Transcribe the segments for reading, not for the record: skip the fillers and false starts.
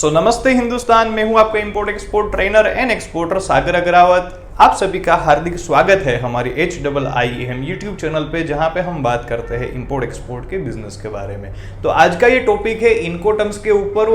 नमस्ते हिंदुस्तान में हूं आपका import export trainer and exporter Sagar Agrawat. आप सभी का हार्दिक स्वागत है हमारे HIIM यूट्यूब चैनल पे, जहां पे हम बात करते हैं इंपोर्ट एक्सपोर्ट के बिजनेस के बारे में। तो आज का ये टॉपिक है इनकोटर्म्स के ऊपर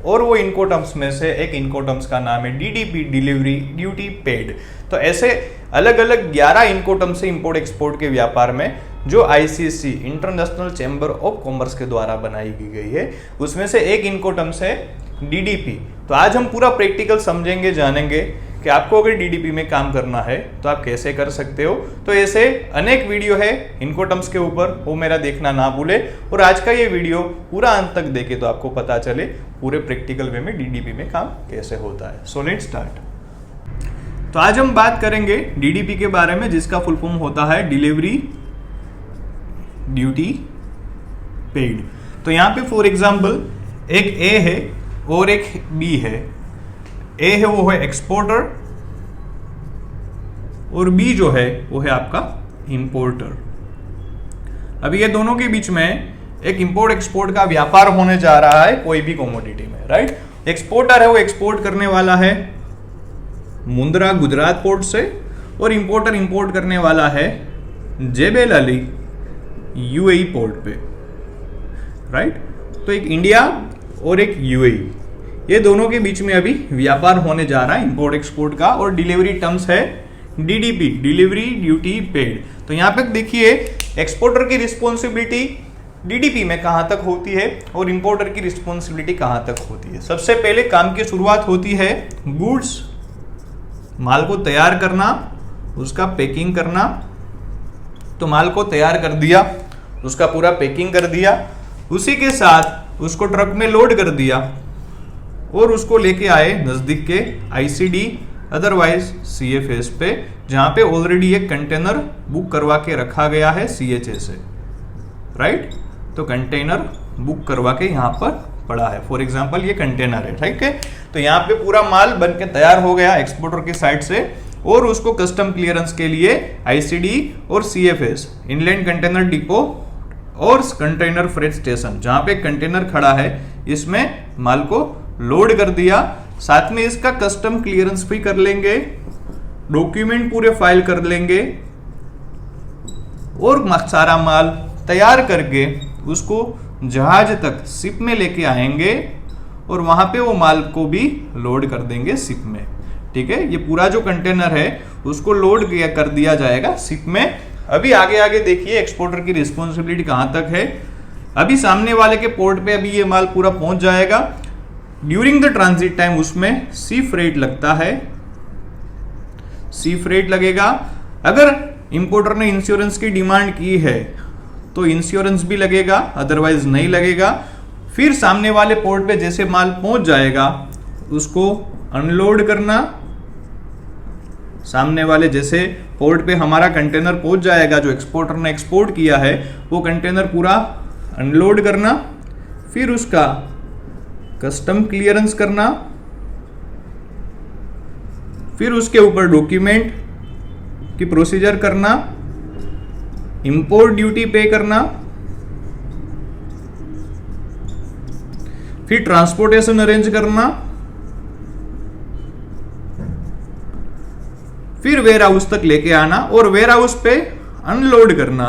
और वो इनकोटर्म्स में से एक इनकोटर्म्स का नाम है DDP, डिलीवरी ड्यूटी पेड। तो ऐसे अलग अलग 11 इनकोटर्म्स से इंपोर्ट एक्सपोर्ट के व्यापार में जो ICC international chamber of commerce के द्वारा बनाई गई है, उसमें से एक इनकोटर्म्स है DDP। तो आज हम पूरा प्रैक्टिकल समझेंगे, जानेंगे कि आपको अगर DDP में काम करना है तो आप कैसे कर सकते हो। तो ऐसे अनेक वीडियो है इनकोटर्म्स के ऊपर, वो मेरा देखना ना भूले। और आज का ये वीडियो पूरा अंत तक देखे तो आपको पता चले पूरे प्रैक्टिकल वे में DDP में काम कैसे होता है। So let's start. तो आज हम बात करेंगे DDP के बारे में, जिसका फुल फॉर्म होता है डिलीवरी ड्यूटी पेड। तो यहाँ पे फॉर एग्जाम्पल एक A है और एक B है। A है वो है एक्सपोर्टर और B जो है वो है आपका इंपोर्टर। अभी ये दोनों के बीच में एक इंपोर्ट एक्सपोर्ट का व्यापार होने जा रहा है कोई भी कमोडिटी में, राइट। एक्सपोर्टर है वो एक्सपोर्ट करने वाला है मुंद्रा गुजरात पोर्ट से, और इंपोर्टर इंपोर्ट करने वाला है जेबेल अली UAE पोर्ट पे, राइट। तो एक इंडिया और एक UAE, ये दोनों के बीच में अभी व्यापार होने जा रहा है इंपोर्ट एक्सपोर्ट का। और डिलीवरी टर्म्स है DDP, डिलीवरी ड्यूटी पेड। तो यहाँ पे देखिए एक्सपोर्टर की रिस्पॉन्सिबिलिटी DDP में कहाँ तक होती है और इंपोर्टर की रिस्पॉन्सिबिलिटी कहाँ तक होती है। सबसे पहले काम की शुरुआत होती है गुड्स, माल को तैयार करना, उसका पैकिंग करना। तो माल को तैयार कर दिया, उसका पूरा पैकिंग कर दिया, उसी के साथ उसको ट्रक में लोड कर दिया और उसको लेके आए नजदीक के ICD अदरवाइज CFS पे, जहां पे ऑलरेडी एक कंटेनर बुक करवा के रखा गया है CHA से, राइट। तो कंटेनर बुक करवा के यहाँ पर पड़ा है, फॉर एग्जांपल ये कंटेनर है, ठीक है। तो यहाँ पे पूरा माल बन के तैयार हो गया एक्सपोर्टर की साइड से, और उसको कस्टम क्लियरेंस के लिए ICD और CFS इनलैंड कंटेनर डिपो और कंटेनर फ्रेट स्टेशन, जहां पे कंटेनर खड़ा है, इसमें माल को लोड कर दिया। साथ में इसका कस्टम क्लियरेंस भी कर लेंगे, डॉक्यूमेंट पूरे फाइल कर लेंगे और सारा माल तैयार करके उसको जहाज तक शिप में लेके आएंगे और वहां पे वो माल को भी लोड कर देंगे शिप में, ठीक है। ये पूरा जो कंटेनर है उसको लोड कर दिया जाएगा शिप में। अभी आगे आगे देखिए एक्सपोर्टर की रिस्पॉन्सिबिलिटी कहां तक है। अभी सामने वाले के पोर्ट पे अभी ये माल पूरा पहुंच जाएगा। ड्यूरिंग द ट्रांजिट टाइम उसमें सी फ्रेट लगता है, सी फ्रेट लगेगा। अगर इंपोर्टर ने इंश्योरेंस की डिमांड की है तो इंश्योरेंस भी लगेगा, अदरवाइज नहीं लगेगा। फिर सामने वाले पोर्ट पे जैसे माल पहुंच जाएगा उसको अनलोड करना। सामने वाले जैसे पोर्ट पे हमारा कंटेनर पहुंच जाएगा, जो एक्सपोर्टर ने एक्सपोर्ट किया है वो कंटेनर पूरा अनलोड करना, फिर उसका कस्टम क्लियरेंस करना, फिर उसके ऊपर डॉक्यूमेंट की प्रोसीजर करना, इंपोर्ट ड्यूटी पे करना, फिर ट्रांसपोर्टेशन अरेंज करना, फिर वेयर हाउस तक लेके आना और वेयर हाउस पे अनलोड करना।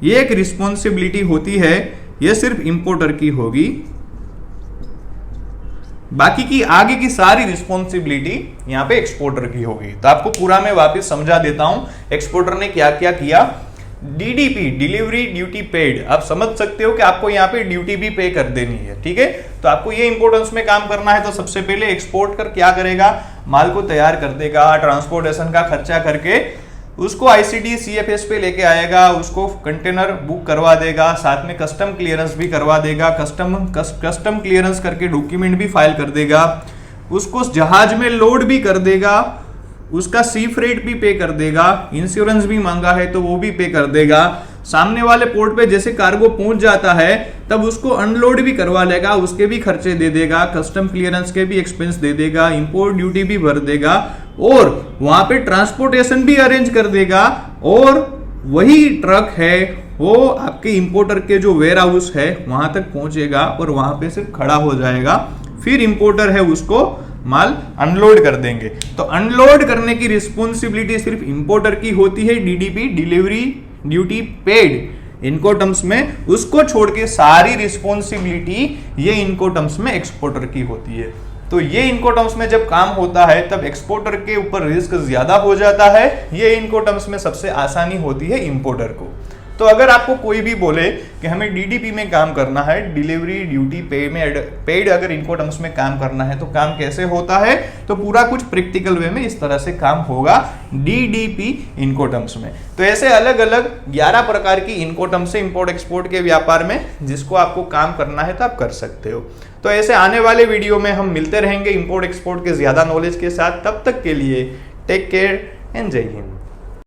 ये एक रिस्पॉन्सिबिलिटी होती है, ये सिर्फ इंपोर्टर की होगी। बाकी की आगे की सारी रिस्पॉन्सिबिलिटी यहाँ पे एक्सपोर्टर की होगी। तो आपको पूरा मैं वापस समझा देता हूं एक्सपोर्टर ने क्या क्या किया। DDP, डिलीवरी ड्यूटी पेड, आप समझ सकते हो कि आपको यहाँ पे ड्यूटी भी पे कर देनी है, ठीक है। तो आपको ये इंपोर्टेंस में काम करना है। तो सबसे पहले एक्सपोर्ट कर क्या करेगा, माल को तैयार कर देगा, ट्रांसपोर्टेशन का खर्चा करके उसको ICD CFS पे लेके आएगा, उसको कंटेनर बुक करवा देगा, साथ में कस्टम क्लियरेंस भी करवा देगा, कस्टम क्लियरेंस करके डॉक्यूमेंट भी फाइल कर देगा, उसको जहाज में लोड भी कर देगा, उसका सी फ्रेट भी पे कर देगा, इंश्योरेंस भी मांगा है तो वो भी पे कर देगा। सामने वाले पोर्ट पे जैसे कार्गो पहुंच जाता है तब उसको अनलोड भी करवा लेगा, उसके भी खर्चे दे देगा, कस्टम क्लियरेंस के भी एक्सपेंस दे देगा, इंपोर्ट ड्यूटी भी भर देगा और वहां पे ट्रांसपोर्टेशन भी अरेंज कर देगा। और वही ट्रक है वो आपके इंपोर्टर के जो वेयर हाउस है वहां तक पहुंचेगा और वहां पे सिर्फ खड़ा हो जाएगा, फिर इंपोर्टर है उसको माल अनलोड कर देंगे। तो अनलोड करने की रिस्पॉन्सिबिलिटी सिर्फ इंपोर्टर की होती है, डीडीपी डिलीवरी ड्यूटी पेड इनकोटम्स में, उसको छोड़ के सारी रिस्पॉन्सिबिलिटी ये इनकोटम्स में एक्सपोर्टर की होती है। तो ये इनकोटम्स में जब काम होता है तब एक्सपोर्टर के ऊपर रिस्क ज्यादा हो जाता है, ये इनकोटम्स में सबसे आसानी होती है इंपोर्टर को। तो अगर आपको कोई भी बोले कि हमें डीडीपी में काम करना है, डिलीवरी ड्यूटी पेड अगर इनकोटम्स में काम करना है तो काम कैसे होता है, तो पूरा कुछ प्रैक्टिकल वे में इस तरह से काम होगा डीडीपी इनकोटम्स में। तो ऐसे अलग अलग 11 प्रकार की इनकोटम्स से इंपोर्ट एक्सपोर्ट के व्यापार में जिसको आपको काम करना है तो आप कर सकते हो। तो ऐसे आने वाले वीडियो में हम मिलते रहेंगे इंपोर्ट एक्सपोर्ट के ज्यादा नॉलेज के साथ। तब तक के लिए टेक केयर एंड जय हिंद।